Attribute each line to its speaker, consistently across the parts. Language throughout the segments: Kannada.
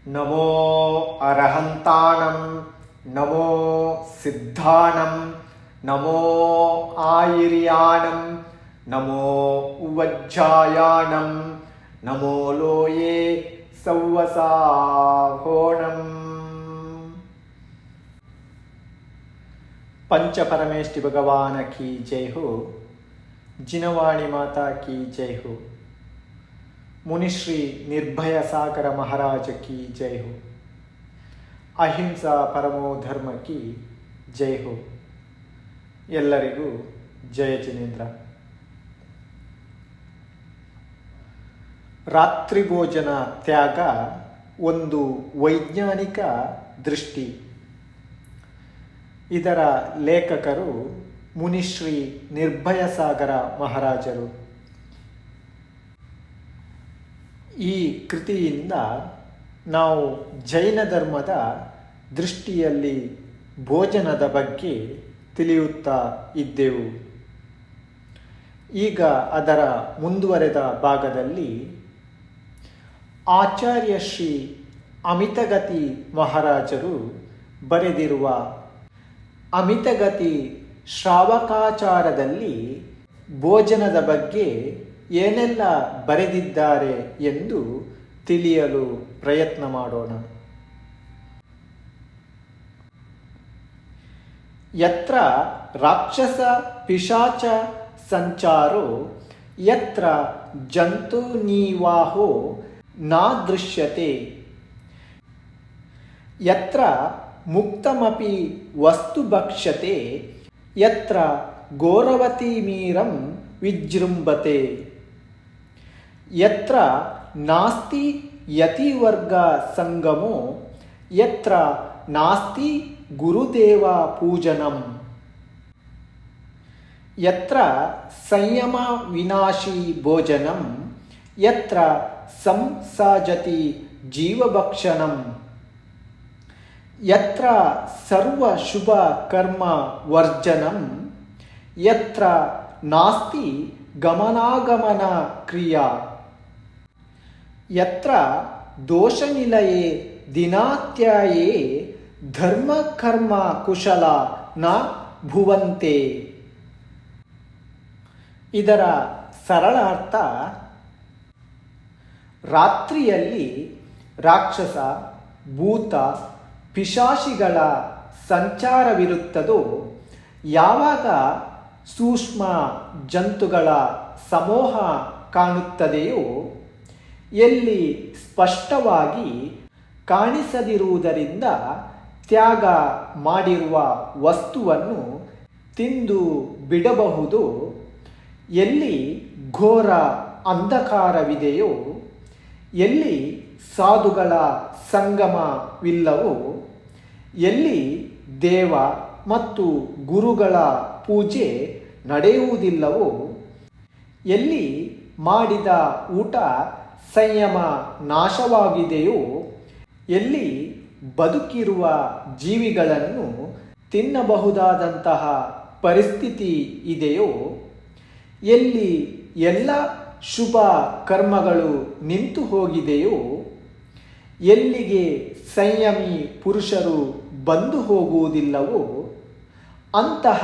Speaker 1: ನಮೋ ಅರಹಂತಾಣಂ ನಮೋ ಸಿದ್ಧಾಣಂ ನಮೋ ಆಯಿರ್ಯಾಣಂ ನಮೋ ಉವಜ್ಜಾಯಾಣಂ ನಮೋ ಲೋಯೇ ಸವ್ವಸಾಹೋಣಂ. पंच परमेष्टि भगवान की जय हो. जिनवाणी माता की जय हो. मुनिश्री निर्भय सागर महाराज की जय हो. अहिंसा परमो धर्म की जय हो. ಎಲ್ಲರಿಗೂ ಜಯ ಜಿನೇಂದ್ರ. ರಾತ್ರಿ ಭೋಜನ ತ್ಯಾಗ ಒಂದು ವೈಜ್ಞಾನಿಕ ದೃಷ್ಟಿ. ಇದರ ಲೇಖಕರು ಮುನಿಶ್ರೀ ನಿರ್ಭಯ ಸಾಗರ ಮಹಾರಾಜರು. ಈ ಕೃತಿಯಿಂದ ನಾವು ಜೈನ ಧರ್ಮದ ದೃಷ್ಟಿಯಲ್ಲಿ ಭೋಜನದ ಬಗ್ಗೆ ತಿಳಿಯುತ್ತಾ ಇದ್ದೆವು. ಈಗ ಅದರ ಮುಂದುವರೆದ ಭಾಗದಲ್ಲಿ ಆಚಾರ್ಯ ಶ್ರೀ ಅಮಿತಗತಿ ಮಹಾರಾಜರು ಬರೆದಿರುವ ಅಮಿತಗತಿ ಶ್ರಾವಕಾಚಾರದಲ್ಲಿ ಭೋಜನದ ಬಗ್ಗೆ ಏನೆಲ್ಲ ಬರೆದಿದ್ದಾರೆ ಎಂದು ತಿಳಿಯಲು ಪ್ರಯತ್ನ ಮಾಡೋಣ. ಯತ್ರ ರಾಕ್ಷಸ ಪಿಶಾಚ ಸಂಚಾರೋ ಯತ್ರ ಜಂತು ನಿವಾಹೋ ನಾದೃಶ್ಯತೆ ಯತ್ರ ಮುಕ್ತಮಪಿ ವಸ್ತು ಭಕ್ಷ್ಯತೆ ಯತ್ರ ಘೋರವತಿ ಮೀರಂ ವಿಜೃಂಭತೆ ಯತ್ರ ನಾಸ್ತಿ ಯತಿವರ್ಗ ಸಂಗಮೋ ಯತ್ರ ನಾಸ್ತಿ ಗುರುದೇವ ಪೂಜನಂ ಯತ್ರ ಸಂಯಮ ವಿನಾಶಿ ಭೋಜನಂ ಯತ್ರ ಸಂಸಾಜತಿ ಜೀವಭಕ್ಷಣಂ ಯತ್ರ ಸರ್ವ ಶುಭ ಕರ್ಮ ವರ್ಜನಂ ಯತ್ರ ನಾಸ್ತಿ ಗಮನಾಗಮನ ಕ್ರಿಯಾ ಯತ್ರ ದೋಷನಿಲಯೇ ದಿನಾತ್ಯಾಯೇ ಧರ್ಮ ಕರ್ಮ ಕುಶಲ ನ ಭುವಂತೆ. ಇದರ ಸರಳ ಅರ್ಥ, ರಾತ್ರಿಯಲ್ಲಿ ರಾಕ್ಷಸ ಭೂತ ಪಿಶಾಚಿಗಳ ಸಂಚಾರವಿರುತ್ತದೋ, ಯಾವಾಗ ಸೂಕ್ಷ್ಮ ಜಂತುಗಳ ಸಮೂಹ ಕಾಣುತ್ತದೆಯೋ, ಎಲ್ಲಿ ಸ್ಪಷ್ಟವಾಗಿ ಕಾಣಿಸದಿರುವುದರಿಂದ ತ್ಯಾಗ ಮಾಡಿರುವ ವಸ್ತುವನ್ನು ತಿಂದು ಬಿಡಬಹುದು, ಎಲ್ಲಿ ಘೋರ ಅಂಧಕಾರವಿದೆಯೋ, ಎಲ್ಲಿ ಸಾಧುಗಳ ಸಂಗಮವಿಲ್ಲವೋ, ಎಲ್ಲಿ ದೇವ ಮತ್ತು ಗುರುಗಳ ಪೂಜೆ ನಡೆಯುವುದಿಲ್ಲವೋ, ಎಲ್ಲಿ ಮಾಡಿದ ಊಟ ಸಂಯಮ ನಾಶವಾಗಿದೆಯೋ, ಎಲ್ಲಿ ಬದುಕಿರುವ ಜೀವಿಗಳನ್ನು ತಿನ್ನಬಹುದಾದಂತಹ ಪರಿಸ್ಥಿತಿ ಇದೆಯೋ, ಎಲ್ಲಿ ಎಲ್ಲ ಶುಭ ಕರ್ಮಗಳು ನಿಂತು ಹೋಗಿದೆಯೋ, ಎಲ್ಲಿಗೆ ಸಂಯಮಿ ಪುರುಷರು ಬಂದು ಹೋಗುವುದಿಲ್ಲವೋ, ಅಂತಹ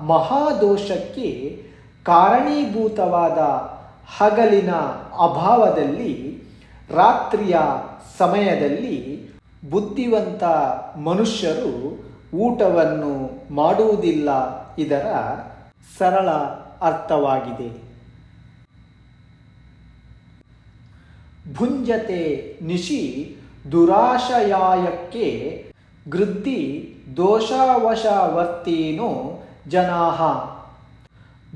Speaker 1: ಮಹಾದೋಷಕ್ಕೆ ಕಾರಣೀಭೂತವಾದ ಹಗಲಿನ ಅಭಾವದಲ್ಲಿ ರಾತ್ರಿಯ ಸಮಯದಲ್ಲಿ ಬುದ್ಧಿವಂತ ಮನುಷ್ಯರು ಊಟವನ್ನು ಮಾಡುವುದಿಲ್ಲ. ಇದರ ಸರಳ ಅರ್ಥವಾಗಿದೆ. ಭುಂಜತೆ ನಿಶಿ ದುರಾಶಯಾಯಕ್ಕೆ ಗೃದ್ಧಿ ದೋಷವಶವರ್ತೀನೋ ಜನಾಃ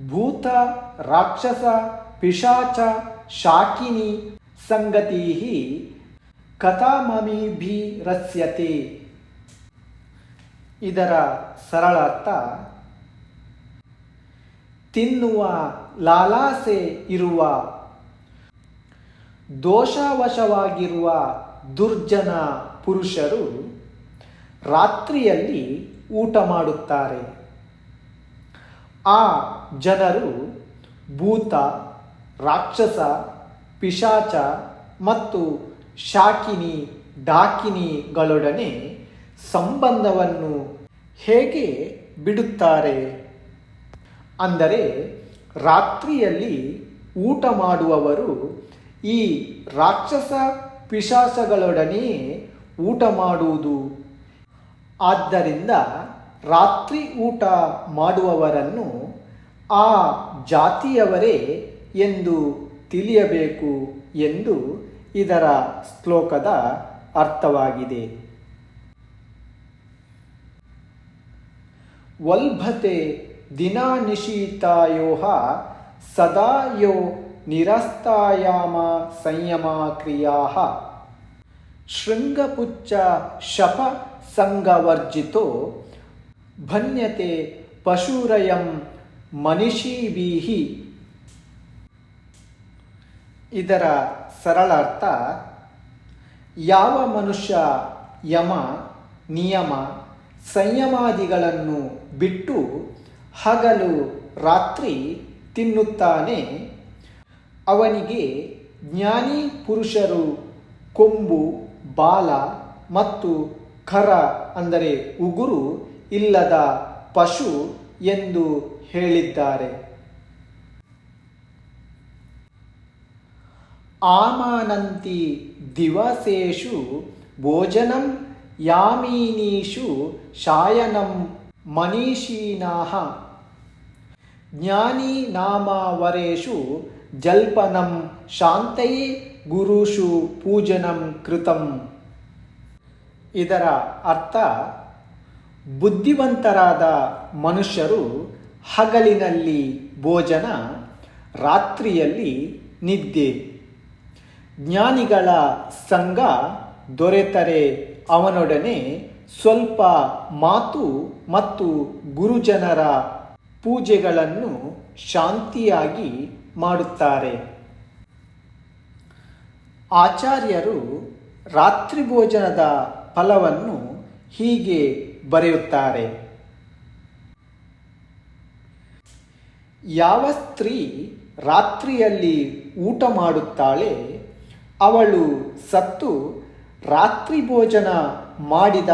Speaker 1: ಭೂತ ರಾಕ್ಷಸ ಪಿಶಾಚ ಶಾಕಿನಿ ಸಂಗತಿಃ ಕಥಾಮಮಿಭಿರಸ್ಯತೆ. ಇದರ ಸರಳ ಅರ್ಥ, ತಿನ್ನುವ ಲಾಲಾಸೆ ಇರುವ ದೋಷವಶವಾಗಿರುವ ದುರ್ಜನ ಪುರುಷರು ರಾತ್ರಿಯಲ್ಲಿ ಊಟ ಮಾಡುತ್ತಾರೆ. ಆ ಜನರು ಭೂತ, ರಾಕ್ಷಸ, ಪಿಶಾಚ ಮತ್ತು ಶಾಕಿನಿ ಡಾಕಿನಿಗಳೊಡನೆ ಸಂಬಂಧವನ್ನು ಹೇಗೆ ಬಿಡುತ್ತಾರೆ? ಅಂದರೆ ರಾತ್ರಿಯಲ್ಲಿ ಊಟ ಮಾಡುವವರು ಈ ರಾಕ್ಷಸ ಪಿಶಾಚಗಳೊಡನೆಯೇ ಊಟ ಮಾಡುವುದು. ಆದ್ದರಿಂದ ರಾತ್ರಿ ಊಟ ಮಾಡುವವರನ್ನು ಆ ಜಾತಿಯವರೇ ಎಂದು ತಿಳಿಯಬೇಕು ಎಂದು ಇದರ ಶ್ಲೋಕದ ಅರ್ಥವಾಗಿದೆ. ವಲ್ಭತೆ ದಿನಾನಿಶೀತಾಯೋ ಸದಾ ಯೋ ನಿರಸ್ತಾಯಾಮ ಸಂಯಮ ಕ್ರಿಯಾ ಶೃಂಗಪುಚ್ಚ ಶಪ ಸಂಗವರ್ಜಿತೋ ಭನ್ಯತೆ ಪಶುರಯಂ ಮನಿಷೀಭಿಃ. ಇದರ ಸರಳಾರ್ಥ, ಯಾವ ಮನುಷ್ಯ ಯಮ ನಿಯಮ ಸಂಯಮಾದಿಗಳನ್ನು ಬಿಟ್ಟು ಹಗಲು ರಾತ್ರಿ ತಿನ್ನುತ್ತಾನೆ ಅವನಿಗೆ ಜ್ಞಾನಿ ಪುರುಷರು ಕೊಂಬು, ಬಾಲ ಮತ್ತು ಖರ ಅಂದರೆ ಉಗುರು ಇಲ್ಲದ ಪಶು ಎಂದು ಹೇಳಿದ್ದಾರೆ. ಆಮಾನಂತಿ ದಿವಸೇಷು ಭೋಜನಂ ಯಾಮಿನೀಷು ಶಾಯನಂ ಮನೀಷಿಣಃ ಜ್ಞಾನಿ ನಾಮವರೇಷು ಜಲ್ಪನಂ ಶಾಂತಯೇ ಗುರುಷು ಪೂಜನಂ ಕೃತಂ. ಇದರ ಅರ್ಥ, ಬುದ್ಧಿವಂತರಾದ ಮನುಷ್ಯರು ಹಗಲಿನಲ್ಲಿ ಭೋಜನ, ರಾತ್ರಿಯಲ್ಲಿ ನಿದ್ದೆ. ಜ್ಞಾನಿಗಳ ಸಂಘ ದೊರೆತರೆ ಅವನೊಡನೆ ಸ್ವಲ್ಪ ಮಾತು ಮತ್ತು ಗುರುಜನರ ಪೂಜೆಗಳನ್ನು ಶಾಂತಿಯಾಗಿ ಮಾಡುತ್ತಾರೆ. ಆಚಾರ್ಯರು ರಾತ್ರಿ ಭೋಜನದ ಫಲವನ್ನು ಹೀಗೆ ಬರೆಯುತ್ತಾರೆ. ಯಾವ ಸ್ತ್ರೀ ರಾತ್ರಿಯಲ್ಲಿ ಊಟ ಮಾಡುತ್ತಾಳೆ ಅವಳು ಸತ್ತು ರಾತ್ರಿ ಭೋಜನ ಮಾಡಿದ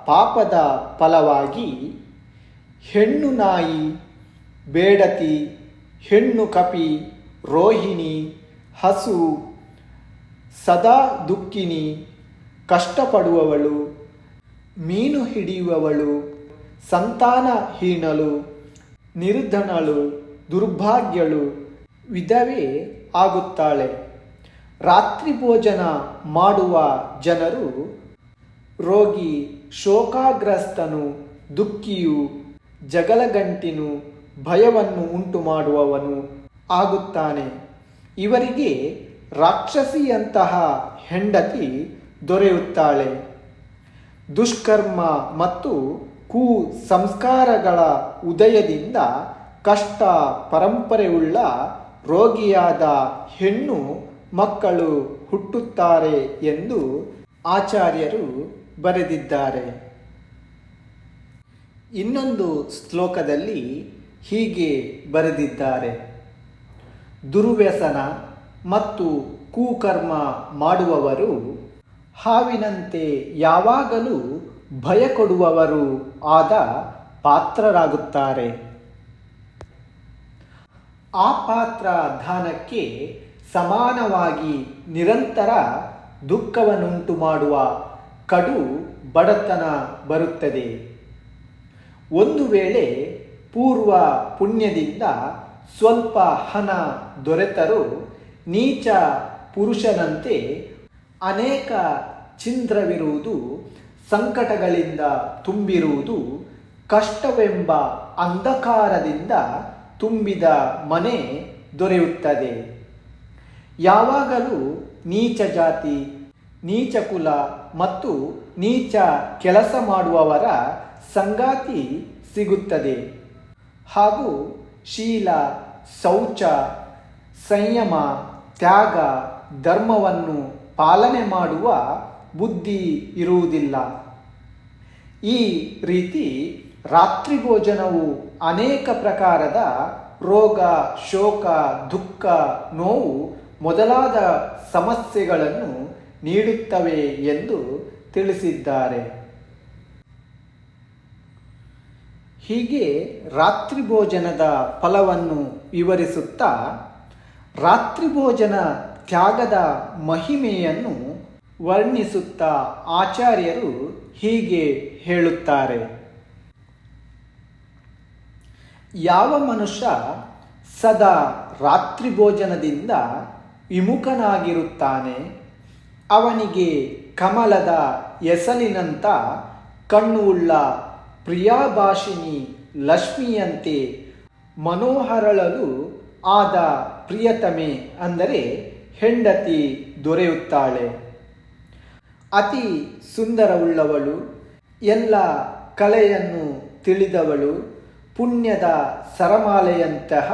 Speaker 1: ಪಾಪದ ಫಲವಾಗಿ ಹೆಣ್ಣು ನಾಯಿ, ಬೇಡತಿ, ಹೆಣ್ಣು ಕಪಿ, ರೋಹಿಣಿ, ಹಸು, ಸದಾ ದುಃಖಿನಿ, ಕಷ್ಟಪಡುವವಳು, ಮೀನು ಹಿಡಿಯುವವಳು, ಸಂತಾನಹೀನಳು, ನಿರ್ಧನಳು, ದುರ್ಭಾಗ್ಯಳು, ವಿಧವೆ ಆಗುತ್ತಾಳೆ. ರಾತ್ರಿ ಭೋಜನ ಮಾಡುವ ಜನರು ರೋಗಿ, ಶೋಕಾಗ್ರಸ್ತನು, ದುಃಖಿಯು, ಜಗಳಗಂಟಿನು, ಭಯವನ್ನು ಉಂಟು ಮಾಡುವವನು ಆಗುತ್ತಾನೆ. ಇವರಿಗೆ ರಾಕ್ಷಸಿಯಂತಹ ಹೆಂಡತಿ ದೊರೆಯುತ್ತಾಳೆ. ದುಷ್ಕರ್ಮ ಮತ್ತು ಕುಸಂಸ್ಕಾರಗಳ ಉದಯದಿಂದ ಕಷ್ಟ ಪರಂಪರೆಯುಳ್ಳ ರೋಗಿಯಾದ ಹೆಣ್ಣು ಮಕ್ಕಳು ಹುಟ್ಟುತ್ತಾರೆ ಎಂದು ಆಚಾರ್ಯರು ಬರೆದಿದ್ದಾರೆ. ಇನ್ನೊಂದು ಶ್ಲೋಕದಲ್ಲಿ ಹೀಗೆ ಬರೆದಿದ್ದಾರೆ: ದುರ್ವ್ಯಸನ ಮತ್ತು ಕುಕರ್ಮ ಮಾಡುವವರು ಹಾವಿನಂತೆ ಯಾವಾಗಲೂ ಭಯ ಕೊಡುವವರು ಆದ ಪಾತ್ರರಾಗುತ್ತಾರೆ. ಆ ಪಾತ್ರ ದಾನಕ್ಕೆ ಸಮಾನವಾಗಿ ನಿರಂತರ ದುಃಖವನ್ನುಂಟು ಮಾಡುವ ಕಡು ಬಡತನ ಬರುತ್ತದೆ. ಒಂದು ವೇಳೆ ಪೂರ್ವ ಪುಣ್ಯದಿಂದ ಸ್ವಲ್ಪ ಹಣ ದೊರೆತರೂ ನೀಚ ಪುರುಷನಂತೆ ಅನೇಕ ಛಿದ್ರವಿರುವುದು, ಸಂಕಟಗಳಿಂದ ತುಂಬಿರುವುದು, ಕಷ್ಟವೆಂಬ ಅಂಧಕಾರದಿಂದ ತುಂಬಿದ ಮನೆ ದೊರೆಯುತ್ತದೆ. ಯಾವಾಗಲೂ ನೀಚ ಜಾತಿ, ನೀಚ ಕುಲ ಮತ್ತು ನೀಚ ಕೆಲಸ ಮಾಡುವವರ ಸಂಗಾತಿ ಸಿಗುತ್ತದೆ. ಹಾಗೂ ಶೀಲ, ಶೌಚ, ಸಂಯಮ, ತ್ಯಾಗ, ಧರ್ಮವನ್ನು ಪಾಲನೆ ಮಾಡುವ ಬುದ್ಧಿ ಇರುವುದಿಲ್ಲ. ಈ ರೀತಿ ರಾತ್ರಿ ಭೋಜನವು ಅನೇಕ ಪ್ರಕಾರದ ರೋಗ, ಶೋಕ, ದುಃಖ, ನೋವು ಮೊದಲಾದ ಸಮಸ್ಯೆಗಳನ್ನು ನೀಡುತ್ತವೆ ಎಂದು ತಿಳಿಸಿದ್ದಾರೆ. ಹೀಗೆ ರಾತ್ರಿ ಭೋಜನದ ಫಲವನ್ನು ವಿವರಿಸುತ್ತಾ ರಾತ್ರಿ ಭೋಜನ ತ್ಯಾಗದ ಮಹಿಮೆಯನ್ನು ವರ್ಣಿಸುತ್ತಾ ಆಚಾರ್ಯರು ಹೀಗೆ ಹೇಳುತ್ತಾರೆ. ಯಾವ ಮನುಷ್ಯ ಸದಾ ರಾತ್ರಿ ಭೋಜನದಿಂದ ವಿಮುಖನಾಗಿರುತ್ತಾನೆ ಅವನಿಗೆ ಕಮಲದ ಎಸಲಿನಂಥ ಕಣ್ಣುಳ್ಳ ಪ್ರಿಯಾಭಾಷಿಣಿ ಲಕ್ಷ್ಮಿಯಂತೆ ಮನೋಹರಳಲು ಆದ ಪ್ರಿಯತಮೆ ಅಂದರೆ ಹೆಂಡತಿ ದೊರೆಯುತ್ತಾಳೆ. ಅತಿ ಸುಂದರವುಳ್ಳವಳು, ಎಲ್ಲ ಕಲೆಯನ್ನು ತಿಳಿದವಳು, ಪುಣ್ಯದ ಸರಮಾಲೆಯಂತಹ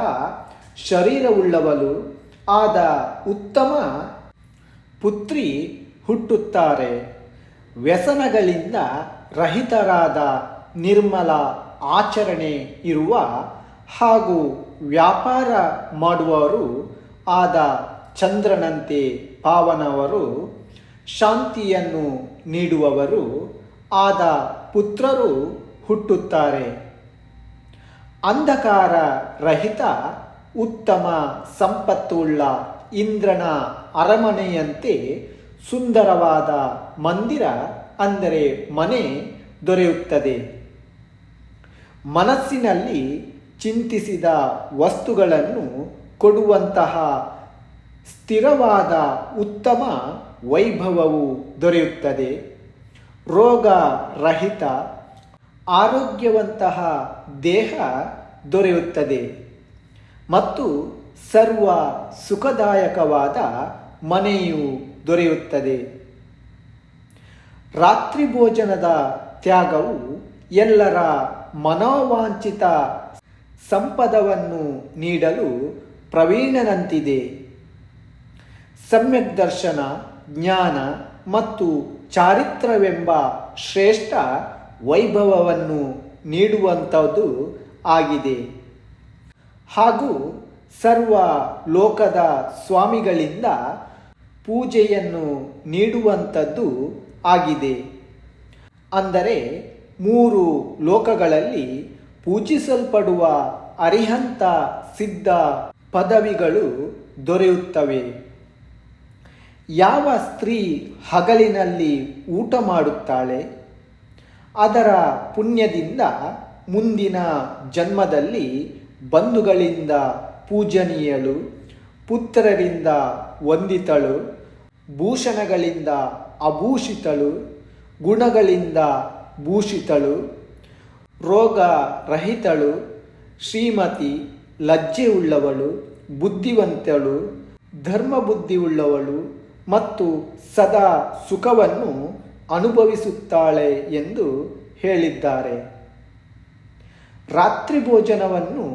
Speaker 1: ಶರೀರವುಳ್ಳವಳು ಆದ ಉತ್ತಮ ಪುತ್ರಿ ಹುಟ್ಟುತ್ತಾರೆ. ವ್ಯಸನಗಳಿಂದ ರಹಿತರಾದ ನಿರ್ಮಲ ಆಚರಣೆ ಇರುವ ಹಾಗೂ ವ್ಯಾಪಾರ ಮಾಡುವವರು ಆದ ಚಂದ್ರನಂತೆ ಪಾವನವರು, ಶಾಂತಿಯನ್ನು ನೀಡುವವರು ಆದ ಪುತ್ರರು ಹುಟ್ಟುತ್ತಾರೆ. ಅಂಧಕಾರ ರಹಿತ ಉತ್ತಮ ಸಂಪತ್ತುಳ್ಳ ಇಂದ್ರನ ಅರಮನೆಯಂತೆ ಸುಂದರವಾದ ಮಂದಿರ ಅಂದರೆ ಮನೆ ದೊರೆಯುತ್ತದೆ. ಮನಸ್ಸಿನಲ್ಲಿ ಚಿಂತಿಸಿದ ವಸ್ತುಗಳನ್ನು ಕೊಡುವಂತಹ ಸ್ಥಿರವಾದ ಉತ್ತಮ ವೈಭವವು ದೊರೆಯುತ್ತದೆ. ರೋಗ ರಹಿತ ಆರೋಗ್ಯವಂತಹ ದೇಹ ದೊರೆಯುತ್ತದೆ ಮತ್ತು ಸರ್ವ ಸುಖದಾಯಕವಾದ ಮನೆಯು ದೊರೆಯುತ್ತದೆ. ರಾತ್ರಿ ಭೋಜನದ ತ್ಯಾಗವು ಎಲ್ಲರ ಮನೋವಾಂಛಿತ ಸಂಪದವನ್ನು ನೀಡಲು ಪ್ರವೀಣನಂತಿದೆ. ಸಮ್ಯಕ್ ದರ್ಶನ, ಜ್ಞಾನ ಮತ್ತು ಚಾರಿತ್ರವೆಂಬ ಶ್ರೇಷ್ಠ ವೈಭವವನ್ನು ನೀಡುವಂಥದ್ದು ಆಗಿದೆ. ಹಾಗೂ ಸರ್ವ ಲೋಕದ ಸ್ವಾಮಿಗಳಿಂದ ಪೂಜೆಯನ್ನು ನೀಡುವಂಥದ್ದು ಆಗಿದೆ. ಅಂದರೆ 3 ಲೋಕಗಳಲ್ಲಿ ಪೂಜಿಸಲ್ಪಡುವ ಅರಿಹಂತ ಸಿದ್ಧ ಪದವಿಗಳು ದೊರೆಯುತ್ತವೆ. ಯಾವ ಸ್ತ್ರೀ ಹಗಲಿನಲ್ಲಿ ಊಟ ಮಾಡುತ್ತಾಳೆ ಅದರ ಪುಣ್ಯದಿಂದ ಮುಂದಿನ ಜನ್ಮದಲ್ಲಿ ಬಂಧುಗಳಿಂದ ಪೂಜನೀಯಳು, ಪುತ್ರರಿಂದ ವಂದಿತಳು, ಭೂಷಣಗಳಿಂದ ಅಭೂಷಿತಳು, ಗುಣಗಳಿಂದ ಭೂಷಿತಳು, ರೋಗ ರಹಿತಳು, ಶ್ರೀಮತಿ, ಲಜ್ಜೆಯುಳ್ಳವಳು, ಬುದ್ಧಿವಂತಳು, ಧರ್ಮಬುದ್ಧಿಯುಳ್ಳವಳು ಮತ್ತು ಸದಾ ಸುಖವನ್ನು ಅನುಭವಿಸುತ್ತಾಳೆ ಎಂದು ಹೇಳಿದ್ದಾರೆ. ರಾತ್ರಿ ಭೋಜನವನ್ನು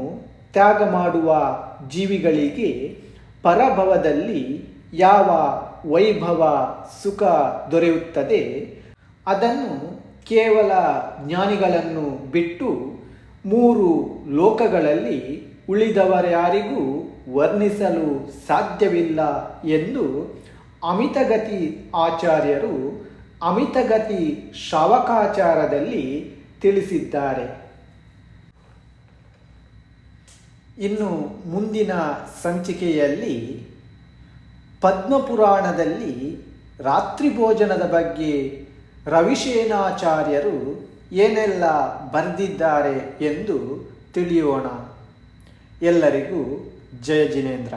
Speaker 1: ತ್ಯಾಗ ಮಾಡುವ ಜೀವಿಗಳಿಗೆ ಪರಭವದಲ್ಲಿ ಯಾವ ವೈಭವ ಸುಖ ದೊರೆಯುತ್ತದೆ ಅದನ್ನು ಕೇವಲ ಜ್ಞಾನಿಗಳನ್ನು ಬಿಟ್ಟು 3 ಲೋಕಗಳಲ್ಲಿ ಉಳಿದವರ್ಯಾರಿಗೂ ವರ್ಣಿಸಲು ಸಾಧ್ಯವಿಲ್ಲ ಎಂದು ಅಮಿತಗತಿ ಆಚಾರ್ಯರು ಅಮಿತಗತಿ ಶ್ರಾವಕಾಚಾರದಲ್ಲಿ ತಿಳಿಸಿದ್ದಾರೆ. ಇನ್ನು ಮುಂದಿನ ಸಂಚಿಕೆಯಲ್ಲಿ ಪದ್ಮಪುರಾಣದಲ್ಲಿ ರಾತ್ರಿ ಭೋಜನದ ಬಗ್ಗೆ ರವಿಶೇನಾಚಾರ್ಯರು ಏನೆಲ್ಲ ಬರೆದಿದ್ದಾರೆ ಎಂದು ತಿಳಿಯೋಣ. ಎಲ್ಲರಿಗೂ ಜಯ ಜಿನೇಂದ್ರ.